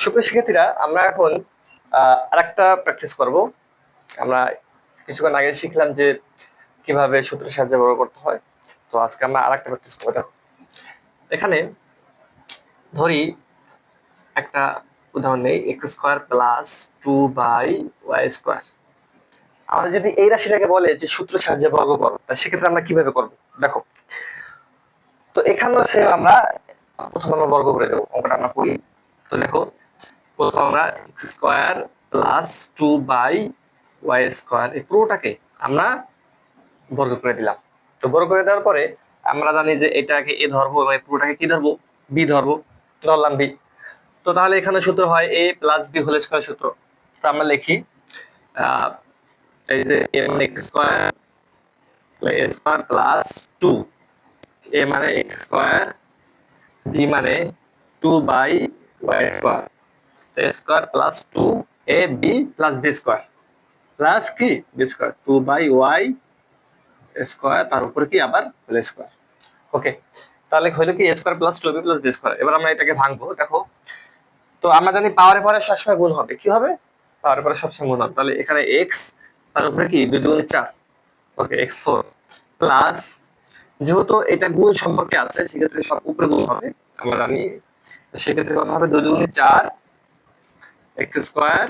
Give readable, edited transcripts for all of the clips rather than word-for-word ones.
সুপ্রিয় শিক্ষার্থীরা, আমরা এখন আরেকটা প্র্যাকটিস করব। আমরা কিছুক্ষণ আগে শিখলাম যে কিভাবে সূত্রের সাহায্যে বর্গ করতে হয়। তো আজকে আমরা আরেকটা প্র্যাকটিস করব। এখানে ধরি একটা উদাহরণ নেই, এক্স স্কোয়ার প্লাস 2/y²। আমরা যদি এই রাশিটাকে বলে যে সূত্রের সাহায্যে বর্গ করো, তা সেক্ষেত্রে আমরা কিভাবে করব? দেখো, তো এখানেও সে আমরা প্রথমে আমরা বর্গ করে দেবো। অঙ্কটা আমরা করি। তো দেখো, প্রথম আমরা এক্স স্কোয়ার প্লাস 2/y², এই পুরোটাকে আমরা বর্গ করে দিলাম। তো বর্গ করে দেওয়ার পরে আমরা জানি যে এটাকে এ ধরবো এবং পুরোটাকে কি ধরবো, বি ধরবো। ধরলাম বি। তো তাহলে এখানে সূত্র হয় এ প্লাস বি হোল স্কয়ার সূত্র। তো আমরা লিখি এই যে এ মানে এক্স স্কয়ার প্লাস 2, এ মানে এক্স স্কয়ার, বি মানে 2/y², square plus 2 A B plus B square plus কি বি স্কয়ার 2/y², তার উপরে কি আবার হোল স্কয়ার। ওকে, তাহলে হলো কি a square plus 2b plus b square. এবার আমরা এটাকে ভাঙবো। দেখো, তো আমরা জানি পাওয়ারে পরে সবসময় গুণ হবে। কি হবে? পাওয়ারে পরে সবসময় গুণ হবে। তাহলে এখানে x, তার উপরে কি 2 দুগুণে 4, ওকে x4 প্লাস, যেহেতু এটা গুণ সম্পর্কে আছে সেক্ষেত্রে সব উপরে গুণ হবে আমরা জানি। সেক্ষেত্রে কত হবে? 2 দুগুণে 4 x স্কয়ার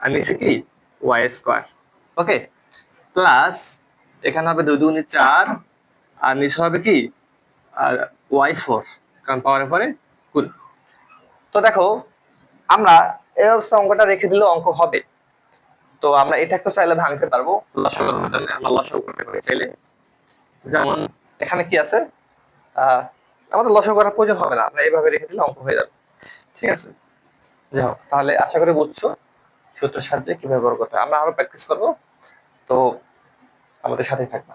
আর নিচে কি y²। ওকে, প্লাস এখানে হবে 2 দুগুণে 4 আর নিচে হবে কি আর y4, কারণ পাওয়ারে পরে গুণ। তো দেখো, আমরা এই অবস্থা অঙ্কটা রেখে দিলে অঙ্ক হবে। তো আমরা এটা একটু চাইলে ভাঙতে পারবো লসাগু করতে, আমরা লসাগু করতে পারি চাইলে। যেমন এখানে কি আছে, আমাদের লসাগু করার প্রয়োজন হবে না, আমরা এইভাবে রেখে দিলে অঙ্ক হয়ে যাবে। ঠিক আছে, যাই হোক, তাহলে আশা করি বুঝছো সূত্রের সাহায্যে কিভাবে বর্গ করতে হয়। আমরা আরো প্র্যাকটিস করবো, তো আমাদের সাথেই থাকবা।